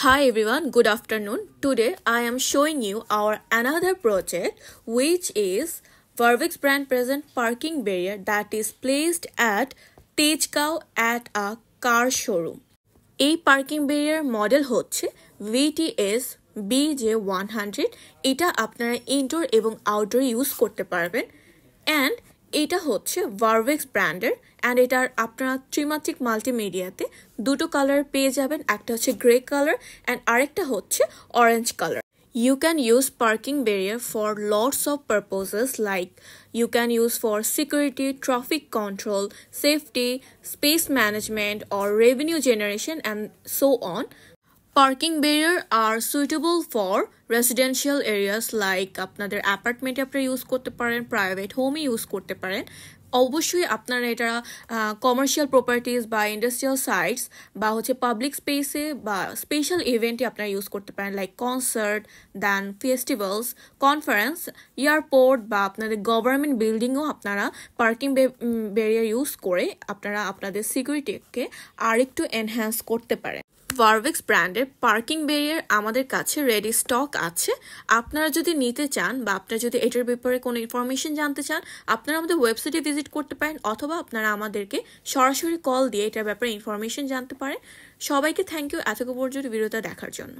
Hi everyone, good afternoon. Today I am showing you our another project which is Vervex brand present parking barrier that is placed at Tejgao at a car showroom. এই parking barrier model হচ্ছে VTS BJ100। এটা আপনারা indoor এবং outdoor use করতে পারবেন and এটা হচ্ছে ভারভেক্স ব্র্যান্ডের অ্যান্ড এটার আপনারা ত্রিমাত্রিক মাল্টিমিডিয়াতে দুটো কালার পেয়ে যাবেন, একটা হচ্ছে গ্রে কালার অ্যান্ড আরেকটা হচ্ছে orange colour. You can use parking barrier for lots of purposes like you can use for security, traffic control, safety, space management or revenue generation and so on. Parking barrier are suitable for residential areas like আপনাদের অ্যাপার্টমেন্টে আপনারা use করতে পারেন, private হোমে use করতে পারেন। অবশ্যই আপনারা এটা কমার্শিয়াল প্রপার্টিজ বা ইন্ডাস্ট্রিয়াল সাইটস বা হচ্ছে পাবলিক স্পেসে বা স্পেশাল ইভেন্টে আপনারা ইউজ করতে পারেন লাইক কনসার্ট, দেন ফেস্টিভ্যালস, কনফারেন্স, এয়ারপোর্ট বা আপনাদের গভর্নমেন্ট বিল্ডিংও আপনারা পার্কিং ব্যারিয়ার ইউজ করে আপনারা আপনাদের সিকিউরিটিকে আরেকটু এনহ্যান্স করতে পারেন। ভারভেক্স ব্র্যান্ডের পার্কিং ব্যারিয়ার আমাদের কাছে রেডি স্টক আছে। আপনারা যদি নিতে চান বা আপনারা যদি এটার ব্যাপারে কোনো ইনফরমেশন জানতে চান আপনারা আমাদের ওয়েবসাইটে ভিজিট করতে পারেন অথবা আপনারা আমাদেরকে সরাসরি কল দিয়ে এটার ব্যাপারে ইনফরমেশন জানতে পারেন। সবাইকে থ্যাংক ইউ এতক্ষণ পর্যন্ত ভিডিওটা দেখার জন্য।